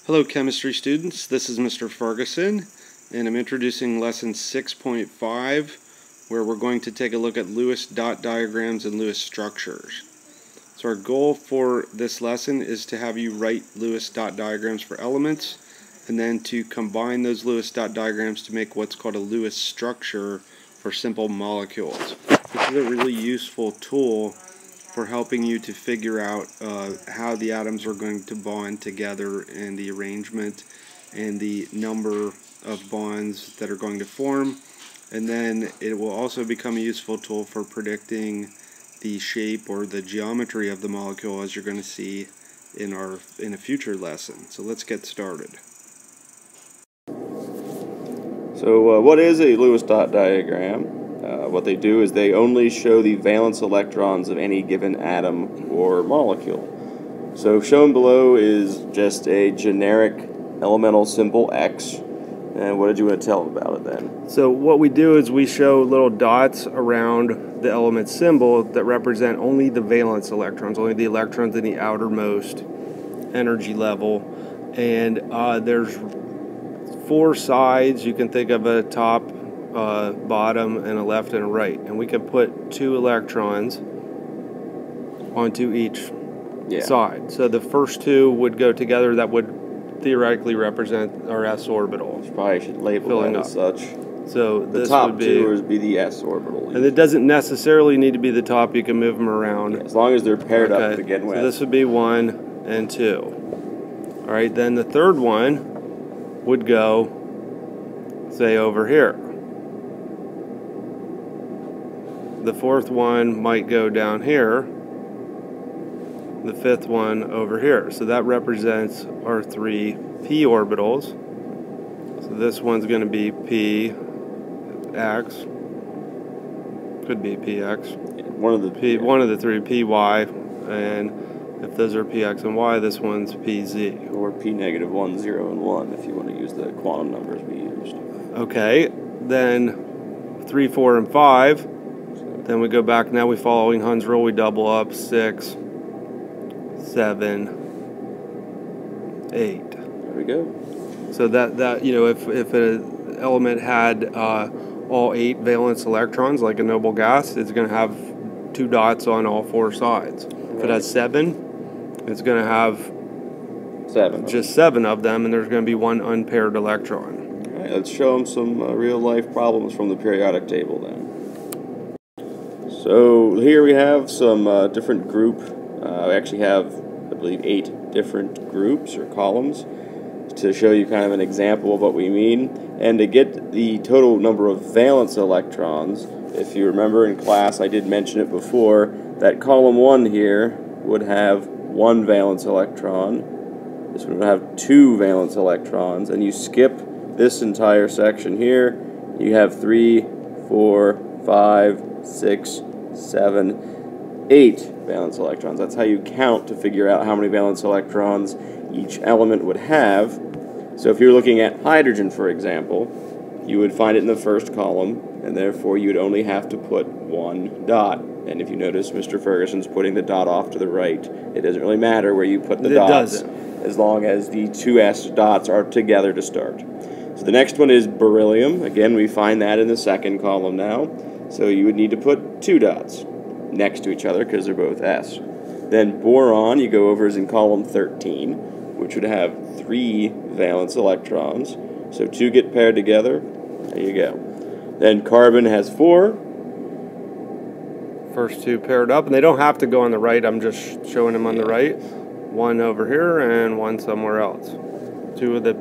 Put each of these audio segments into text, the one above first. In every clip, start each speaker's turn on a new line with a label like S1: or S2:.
S1: Hello chemistry students, this is Mr. Ferguson and I'm introducing lesson 6.5 where we're going to take a look at Lewis dot diagrams and Lewis structures. So our goal for this lesson is to have you write Lewis dot diagrams for elements and then to combine those Lewis dot diagrams to make what's called a Lewis structure for simple molecules. This is a really useful tool for helping you to figure out how the atoms are going to bond together and the arrangement and the number of bonds that are going to form. And then it will also become a useful tool for predicting the shape or the geometry of the molecule, as you're going to see in a future lesson. So let's get started.
S2: So what is a Lewis dot diagram? What they do is they only show the valence electrons of any given atom or molecule. So shown below is just a generic elemental symbol X. And what did you want to tell them about it then?
S1: So what we do is we show little dots around the element symbol that represent only the valence electrons, only the electrons in the outermost energy level. And there's 4 sides. You can think of a top, bottom, and a left and a right. And we can put 2 electrons onto each side. So the first 2 would go together. That would theoretically represent our s orbital.
S2: Probably should label it as such.
S1: So
S2: the top would 2 would be the s orbital.
S1: And it doesn't necessarily need to be the top. You can move them around.
S2: Yeah, as long as they're paired up to begin with.
S1: So this would be 1 and 2. All right, then the third one would go, say, over here. The fourth one might go down here. The fifth one over here. So that represents our 3 p orbitals. So this one's going to be px. Could be px.
S2: One of the
S1: 3 py, and if those are px and y, this one's pz.
S2: Or p negative 1, 0, and 1 if you want to use the quantum numbers we used.
S1: Okay, then 3, 4, and 5. Then we go back. Now we following Hund's rule. We double up 6, 7, 8.
S2: There we go.
S1: So that you know, if an element had all 8 valence electrons, like a noble gas, it's going to have 2 dots on all 4 sides. If it has 7, it's going to have 7 of them, and there's going to be 1 unpaired electron.
S2: All right, let's show them some real-life problems from the periodic table then. So here we have some different group. We actually have, I believe, 8 different groups or columns to show you kind of an example of what we mean. And to get the total number of valence electrons, if you remember in class, I did mention it before, that column 1 here would have 1 valence electron. This one would have 2 valence electrons. And you skip this entire section here, you have 3, 4, 5, 6, 7, 8 valence electrons. That's how you count to figure out how many valence electrons each element would have. So if you're looking at hydrogen, for example, you would find it in the first column, and therefore you would only have to put 1 dot. And if you notice, Mr. Ferguson's putting the dot off to the right. It doesn't really matter where you put the dots, as long as the 2 s dots are together to start. So the next one is beryllium. Again, we find that in the second column now. So you would need to put 2 dots next to each other because they're both s. Then boron, you go over, is in column 13, which would have 3 valence electrons. So 2 get paired together. There you go. Then carbon has 4. First 2 paired up, and they don't have to go on the right. I'm just showing them on the right. 1 over here and 1 somewhere else. 2 of the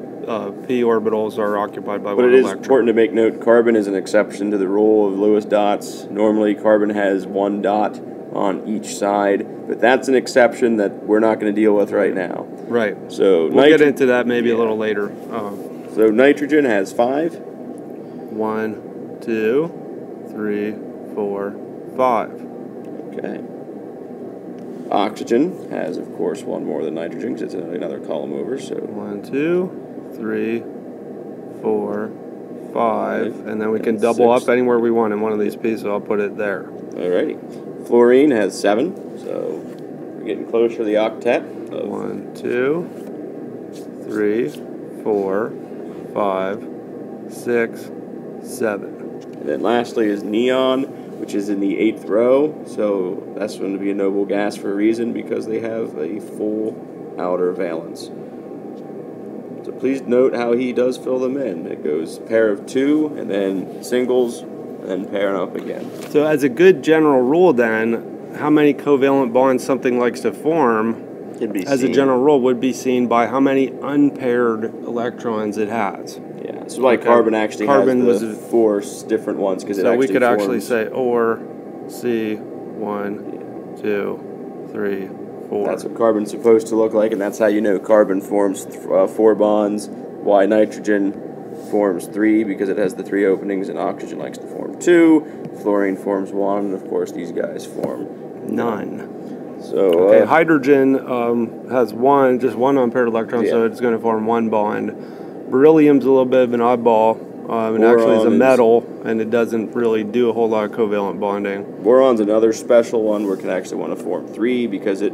S2: p orbitals are occupied by 1 electron. But it is important to make note, carbon is an exception to the rule of Lewis dots. Normally carbon has 1 dot on each side, but that's an exception that we're not going to deal with right now. Right. So we'll get into that maybe a little later. So nitrogen has 5. 1, 2, 3, 4, 5. Okay. Oxygen has, of course, 1 more than nitrogen because it's another column over. So 1, 2, 3, 4, 5, and then we can double up anywhere we want in one of these pieces. I'll put it there. Alrighty. Fluorine has 7, so we're getting closer to the octet. 1, 2,
S1: 3, 4, 5, 6, 7.
S2: And then lastly is neon, which is in the 8th row. So that's going to be a noble gas for a reason, because they have a full outer valence. So please note how he does fill them in. It goes pair of 2, and then singles, and then pairing up again.
S1: So as a good general rule then, how many covalent bonds something likes to form, as a general rule, would be seen by how many unpaired electrons it has.
S2: Yeah, so like carbon actually has the 4 different ones, because it actually
S1: So we could
S2: forms.
S1: actually say, or C, 1, 2, 3, 4.
S2: That's what carbon's supposed to look like, and that's how you know carbon forms 4 bonds, why nitrogen forms 3, because it has the 3 openings, and oxygen likes to form 2, fluorine forms 1, and of course these guys form
S1: none.
S2: So
S1: okay, hydrogen has just one unpaired electron, so it's going to form 1 bond. Beryllium's a little bit of an oddball, and actually is a metal, and it doesn't really do a whole lot of covalent bonding.
S2: Boron's another special one where it can actually want to form 3, because it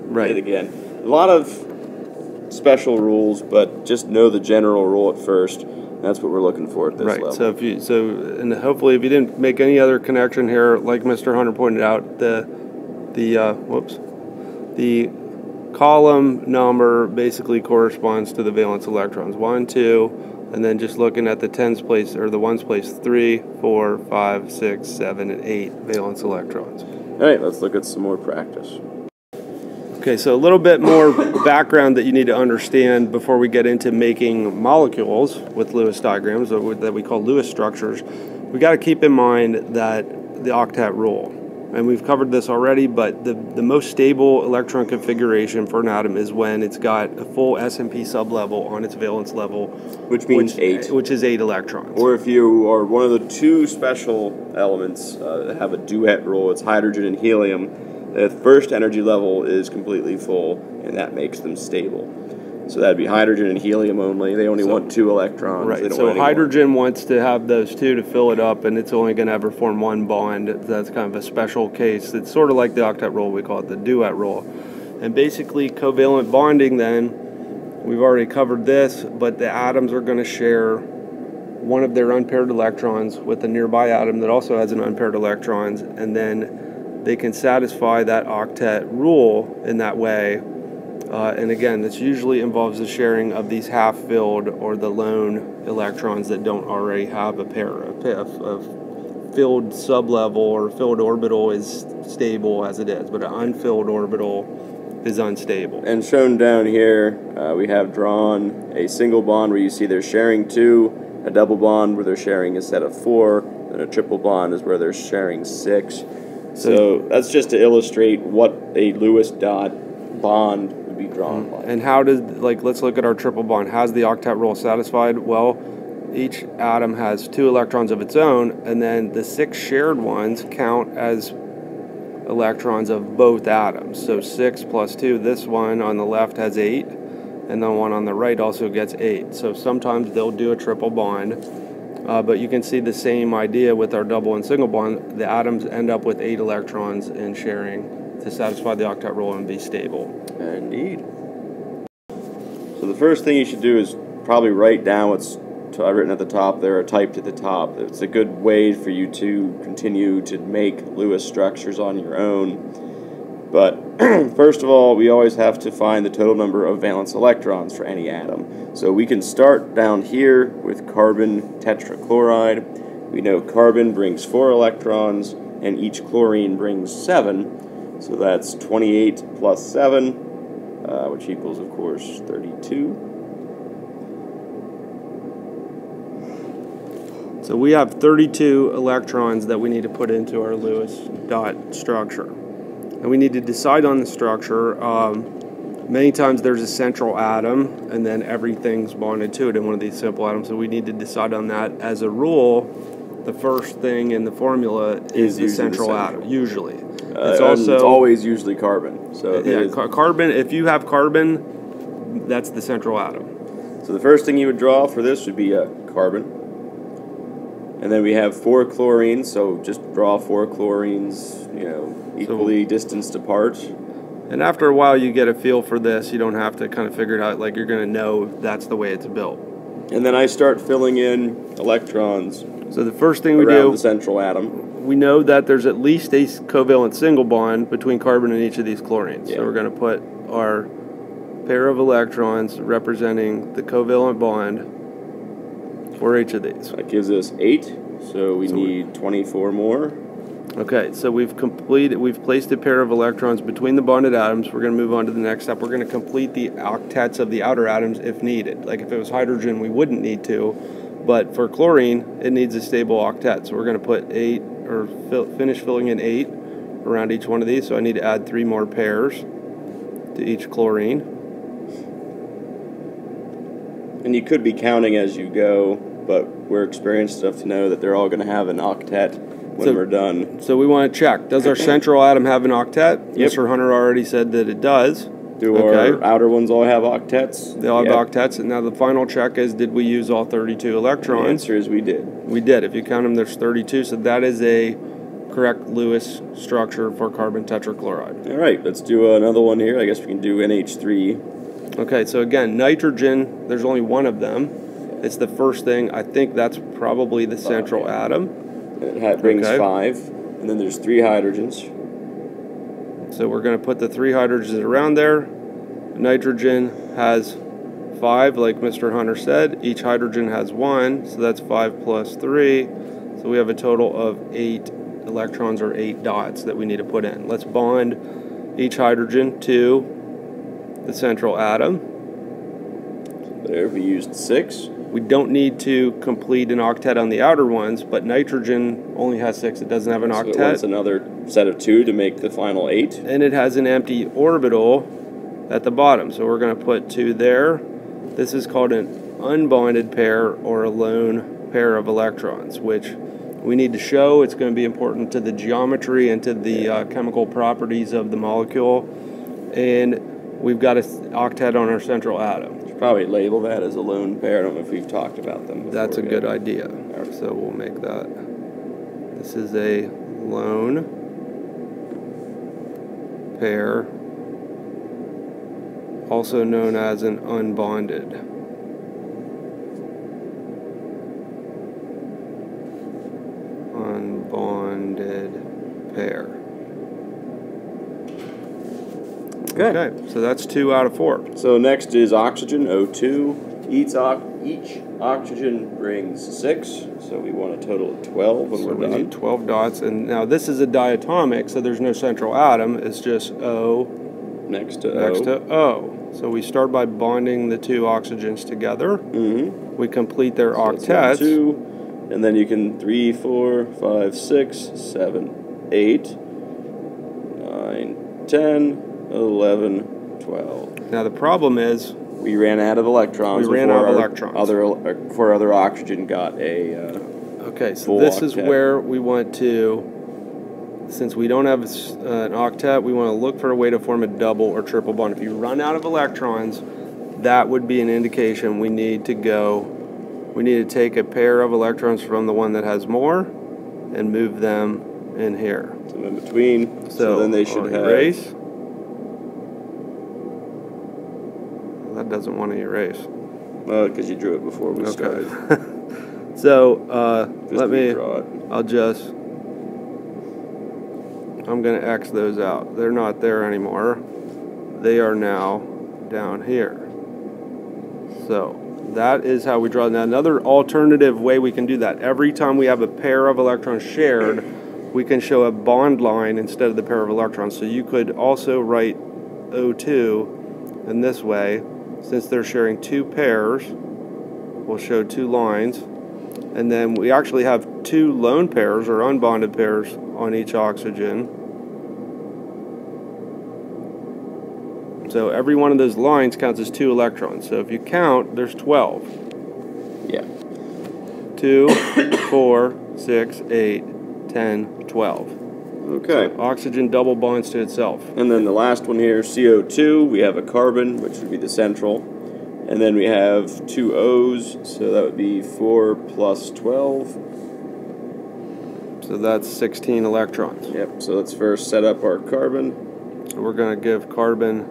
S2: again, a lot of special rules, but just know the general rule at first. That's what we're looking for at this level.
S1: So and hopefully if you didn't make any other connection here, like Mr. Hunter pointed out, the column number basically corresponds to the valence electrons. 1, 2, and then just looking at the tens place or the ones place, 3, 4, 5, 6, 7, and 8 valence electrons.
S2: All right, let's look at some more practice.
S1: Okay, so a little bit more background that you need to understand before we get into making molecules with Lewis diagrams that we call Lewis structures. We got to keep in mind that the octet rule, and we've covered this already, but the most stable electron configuration for an atom is when it's got a full S&P sublevel on its valence level,
S2: which means 8,
S1: which is 8 electrons.
S2: Or if you are one of the 2 special elements that have a duet rule, it's hydrogen and helium. The first energy level is completely full, and that makes them stable. So that'd be hydrogen and helium only. They only want 2 electrons.
S1: Right,
S2: they don't
S1: so
S2: want
S1: hydrogen wants to have those 2 to fill it up, and it's only going to ever form 1 bond. That's kind of a special case. It's sort of like the octet rule. We call it the duet rule. And basically, covalent bonding then, we've already covered this, but the atoms are going to share one of their unpaired electrons with a nearby atom that also has an unpaired electrons, and then they can satisfy that octet rule in that way. And again, this usually involves the sharing of these half-filled or the lone electrons that don't already have a pair. A filled sublevel or filled orbital is stable as it is, but an unfilled orbital is unstable.
S2: And shown down here, we have drawn a single bond where you see they're sharing 2, a double bond where they're sharing a set of 4, and a triple bond is where they're sharing 6. So that's just to illustrate what a Lewis dot bond would be drawn like.
S1: And how does, let's look at our triple bond. How's the octet rule satisfied? Well, each atom has 2 electrons of its own, and then the 6 shared ones count as electrons of both atoms. So 6 plus 2, this one on the left has 8, and the one on the right also gets 8. So sometimes they'll do a triple bond. But you can see the same idea with our double and single bond. The atoms end up with 8 electrons in sharing to satisfy the octet rule and be stable.
S2: Indeed. So the first thing you should do is probably write down what's written at the top there or typed at the top. It's a good way for you to continue to make Lewis structures on your own. But first of all, we always have to find the total number of valence electrons for any atom. So we can start down here with carbon tetrachloride. We know carbon brings 4 electrons, and each chlorine brings 7. So that's 28 plus 7, which equals, of course, 32.
S1: So we have 32 electrons that we need to put into our Lewis dot structure. And we need to decide on the structure. Many times there's a central atom, and then everything's bonded to it in one of these simple atoms. So we need to decide on that. As a rule, the first thing in the formula is the central atom, usually.
S2: It's always usually carbon. So
S1: carbon. If you have carbon, that's the central atom.
S2: So the first thing you would draw for this would be carbon. And then we have 4 chlorines, so just draw 4 chlorines, equally distanced apart.
S1: And after a while you get a feel for this. You don't have to kind of figure it out, like you're going to know that's the way it's built.
S2: And then I start filling in electrons.
S1: So the first thing we
S2: around
S1: do,
S2: the central atom.
S1: we know that there's at least a covalent single bond between carbon and each of these chlorines.
S2: Yeah.
S1: So we're going to put our pair of electrons representing the covalent bond for each of these.
S2: That gives us 8, so we need 24 more.
S1: Okay, so we've placed a pair of electrons between the bonded atoms. We're going to move on to the next step. We're going to complete the octets of the outer atoms if needed. Like if it was hydrogen, we wouldn't need to, but for chlorine, it needs a stable octet. So we're going to put 8, or finish filling in 8 around each one of these. So I need to add 3 more pairs to each chlorine.
S2: And you could be counting as you go, but we're experienced enough to know that they're all going to have an octet when we're done.
S1: So we want to check, does our central atom have an octet?
S2: Yep.
S1: Mr. Hunter already said that it does.
S2: Do our outer ones all have octets?
S1: They all have octets. And now the final check is, did we use all 32 electrons?
S2: The answer is we did.
S1: We did. If you count them, there's 32. So that is a correct Lewis structure for carbon tetrachloride.
S2: All right, let's do another one here. I guess we can do NH3.
S1: Okay, so again, nitrogen, there's only one of them. It's the first thing. I think that's probably the central atom.
S2: It brings 5, and then there's 3 hydrogens.
S1: So we're going to put the 3 hydrogens around there. Nitrogen has 5, like Mr. Hunter said. Each hydrogen has 1, so that's 5 plus 3. So we have a total of 8 electrons, or 8 dots, that we need to put in. Let's bond each hydrogen to the central atom.
S2: There, we used 6.
S1: We don't need to complete an octet on the outer ones, but nitrogen only has 6. It doesn't have an octet.
S2: So it wants another set of 2 to make the final 8.
S1: And it has an empty orbital at the bottom. So we're going to put 2 there. This is called an unbonded pair, or a lone pair of electrons, which we need to show. It's going to be important to the geometry and to the chemical properties of the molecule. And we've got an octet on our central atom.
S2: Probably label that as a lone pair. I don't know if we've talked about them before.
S1: That's a good idea. So we'll make that. This is a lone pair, also known as an unbonded. Unbonded pair. Okay, so that's 2 out of 4.
S2: So next is oxygen, O2. Each oxygen brings 6, so we want a total of 12 when we're done.
S1: We need 12 dots, and now this is a diatomic, so there's no central atom. It's just O
S2: next to
S1: O. So we start by bonding the 2 oxygens together. We complete their octets.
S2: 2, and then you can 3, 4, 5, 6, 7, 8, 9, 10. 11, 12.
S1: Now the problem is
S2: we ran out of electrons. Before other oxygen got a
S1: okay, so this is where we want to, since we don't have an octet, we want to look for a way to form a double or triple bond. If you run out of electrons, that would be an indication we need to take a pair of electrons from the one that has more and move them in here.
S2: So in between, so then they should have...
S1: Erase. That doesn't want to erase.
S2: Well, because you drew it before we started.
S1: So I'm going to X those out. They're not there anymore. They are now down here. So that is how we draw. Now another alternative way we can do that, every time we have a pair of electrons shared, we can show a bond line instead of the pair of electrons. So you could also write O2 in this way. Since they're sharing 2 pairs, we'll show 2 lines. And then we actually have 2 lone pairs, or unbonded pairs, on each oxygen. So every one of those lines counts as 2 electrons. So if you count, there's 12.
S2: Yeah.
S1: 2, 4, 6, 8, 10, 12.
S2: Okay.
S1: So oxygen double bonds to itself.
S2: And then the last one here, CO2, we have a carbon, which would be the central. And then we have 2 O's, so that would be 4 plus 12.
S1: So that's 16 electrons.
S2: Yep, so let's first set up our carbon.
S1: So we're going to give carbon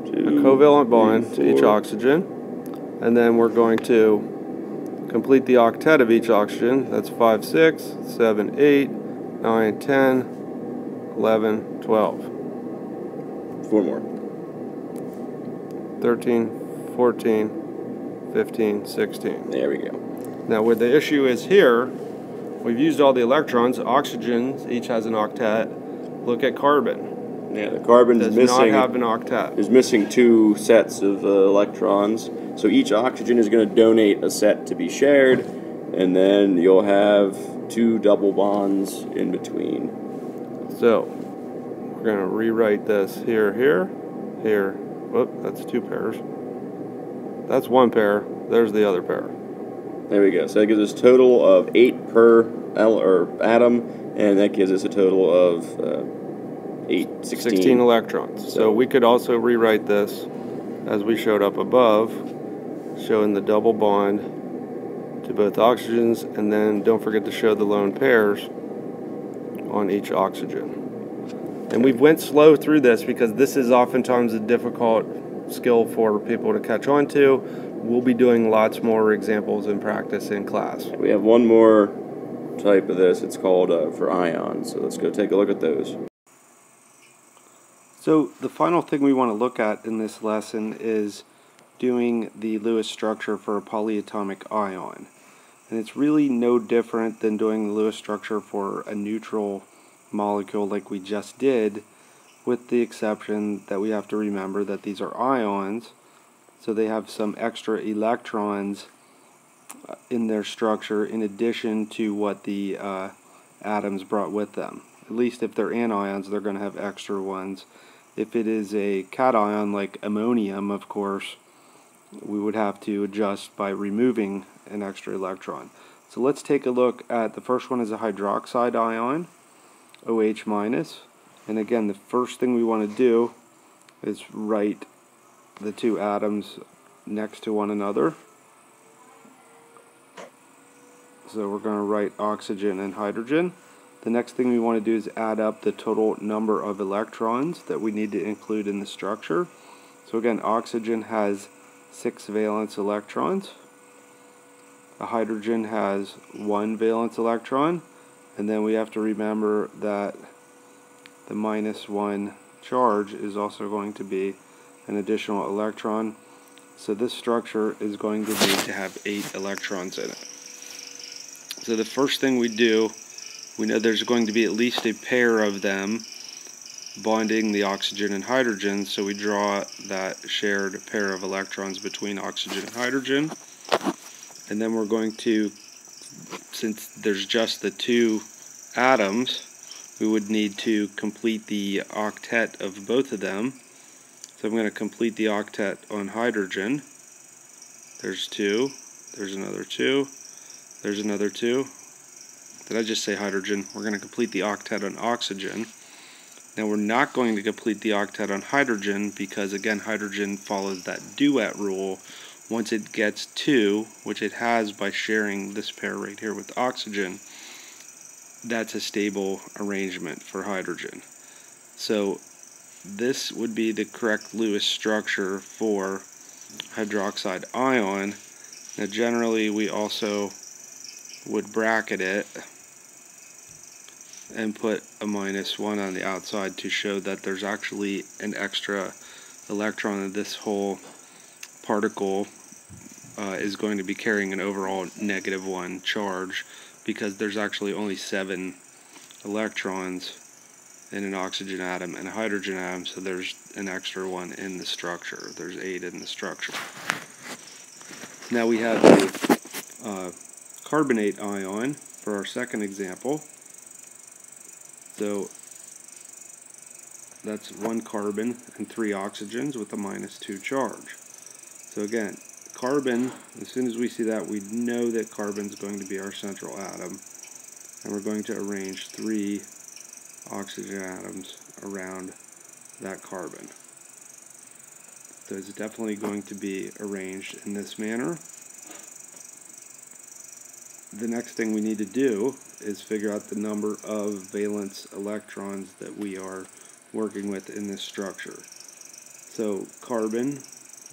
S1: a covalent bond to each oxygen, and then we're going to complete the octet of each oxygen. That's 5, 6, 7, 8, 9, 10, 11, 12.
S2: 4 more.
S1: 13, 14, 15, 16.
S2: There we go.
S1: Now where the issue is here, we've used all the electrons. Oxygen each has an octet. Look at carbon.
S2: Yeah, the carbon
S1: does not have an octet.
S2: Is missing 2 sets of electrons. So each oxygen is going to donate a set to be shared, and then you'll have 2 double bonds in between.
S1: So we're going to rewrite this here, here, here. Whoop, that's 2 pairs. That's 1 pair. There's the other pair.
S2: There we go. So that gives us a total of 8 per atom, and that gives us a total of 16
S1: electrons. So we could also rewrite this as we showed up above, showing the double bond to both oxygens, and then don't forget to show the lone pairs on each oxygen. And we went slow through this because this is oftentimes a difficult skill for people to catch on to. We'll be doing lots more examples in practice in class.
S2: We have one more type of this. It's called for ions. So let's go take a look at those.
S1: So the final thing we want to look at in this lesson is doing the Lewis structure for a polyatomic ion. And it's really no different than doing the Lewis structure for a neutral molecule like we just did, with the exception that we have to remember that these are ions, so they have some extra electrons in their structure in addition to what the atoms brought with them. At least if they're anions, they're going to have extra ones. If it is a cation like ammonium, of course, we would have to adjust by removing an extra electron. So let's take a look at the first one is a hydroxide ion, OH minus. And again, the first thing we want to do is write the 2 atoms next to one another. So we're going to write oxygen and hydrogen. The next thing we want to do is add up the total number of electrons that we need to include in the structure. So again, oxygen has 6 valence electrons. A hydrogen has 1 valence electron. And then we have to remember that the -1 charge is also going to be an additional electron. So this structure is going to need to have 8 electrons in it. So the first thing we do, we know there's going to be at least a pair of them bonding the oxygen and hydrogen, so we draw that shared pair of electrons between oxygen and hydrogen. And then we're going to, since there's just the 2 atoms, we would need to complete the octet of both of them. So I'm going to complete the octet on hydrogen. There's 2, there's another 2, there's another 2. Did I just say hydrogen? We're going to complete the octet on oxygen. Now we're not going to complete the octet on hydrogen because, again, hydrogen follows that duet rule. Once it gets 2, which it has by sharing this pair right here with oxygen, that's a stable arrangement for hydrogen. So this would be the correct Lewis structure for hydroxide ion. Now generally we also would bracket it and put a -1 on the outside to show that there's actually an extra electron in this whole particle is going to be carrying an overall -1 charge, because there's actually only 7 electrons in an oxygen atom and a hydrogen atom, so there's an extra one in the structure. There's 8 in the structure. Now we have a carbonate ion for our second example. So that's 1 carbon and 3 oxygens with a -2 charge. So again, carbon, as soon as we see that, we know that carbon is going to be our central atom, and we're going to arrange 3 oxygen atoms around that carbon. So it's definitely going to be arranged in this manner. The next thing we need to do is figure out the number of valence electrons that we are working with in this structure. So carbon,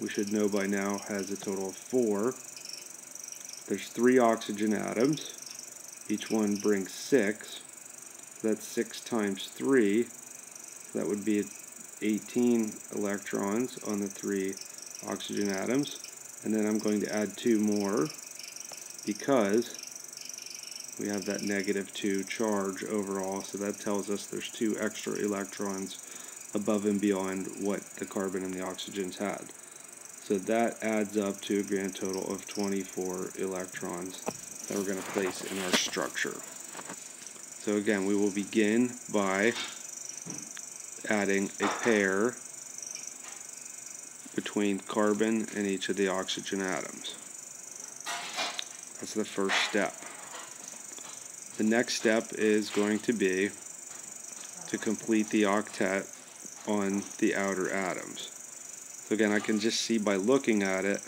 S1: we should know by now, has a total of 4. There's 3 oxygen atoms. Each one brings 6. So that's 6 times 3. So that would be 18 electrons on the 3 oxygen atoms. And then I'm going to add 2 more because we have that -2 charge overall. So that tells us there's 2 extra electrons above and beyond what the carbon and the oxygens had. So that adds up to a grand total of 24 electrons that we're going to place in our structure. So again, we will begin by adding a pair between carbon and each of the oxygen atoms. That's the first step. The next step is going to be to complete the octet on the outer atoms. So again, I can just see by looking at it,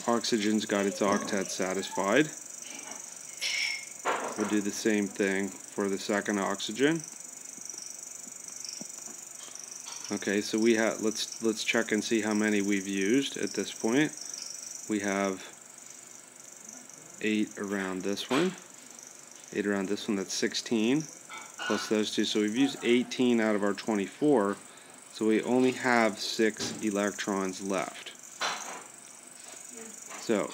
S1: oxygen's got its octet satisfied. We'll do the same thing for the second oxygen. Okay, so we have, let's check and see how many we've used at this point. We have 8 around this one. 8 around this one, that's 16. Plus those 2, so we've used 18 out of our 24. So we only have 6 electrons left. So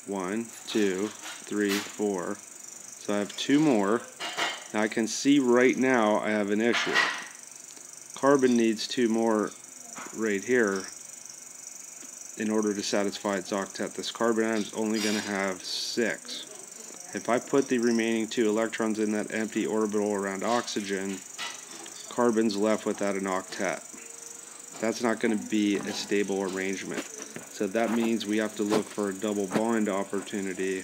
S1: 1, 2, 3, 4. So I have 2 more. Now I can see right now I have an issue. Carbon needs 2 more right here in order to satisfy its octet. This carbon atom is only going to have 6. If I put the remaining 2 electrons in that empty orbital around oxygen, carbon's left without an octet. That's not going to be a stable arrangement. So that means we have to look for a double bond opportunity.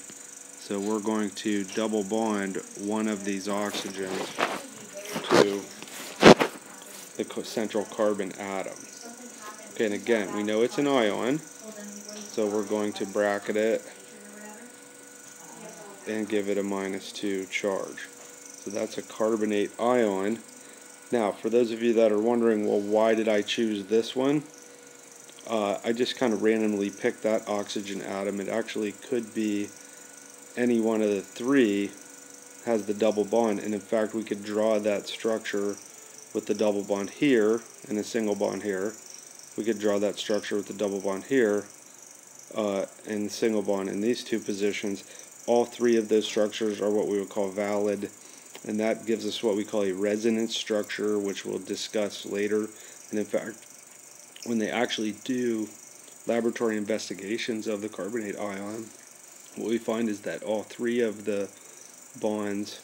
S1: So we're going to double bond one of these oxygens to the central carbon atom. Okay, and again, we know it's an ion, so we're going to bracket it and give it a -2 charge. So that's a carbonate ion. Now, for those of you that are wondering, well, why did I choose this one? I just kind of randomly picked that oxygen atom. It actually could be any one of the 3 has the double bond, and in fact we could draw that structure with the double bond here and a single bond here. We could draw that structure with the double bond here and single bond in these 2 positions. All 3 of those structures are what we would call valid, and that gives us what we call a resonance structure, which we'll discuss later. And in fact, when they actually do laboratory investigations of the carbonate ion, what we find is that all 3 of the bonds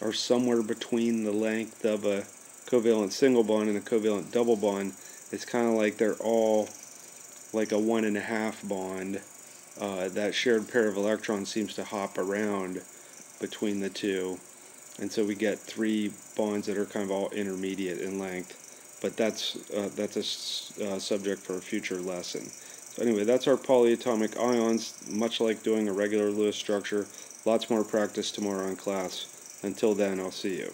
S1: are somewhere between the length of a covalent single bond and a covalent double bond. It's kind of like they're all like a 1.5 bond. That shared pair of electrons seems to hop around between the 2, and so we get 3 bonds that are kind of all intermediate in length. But that's a subject for a future lesson. So anyway, that's our polyatomic ions, much like doing a regular Lewis structure. Lots more practice tomorrow in class. Until then, I'll see you.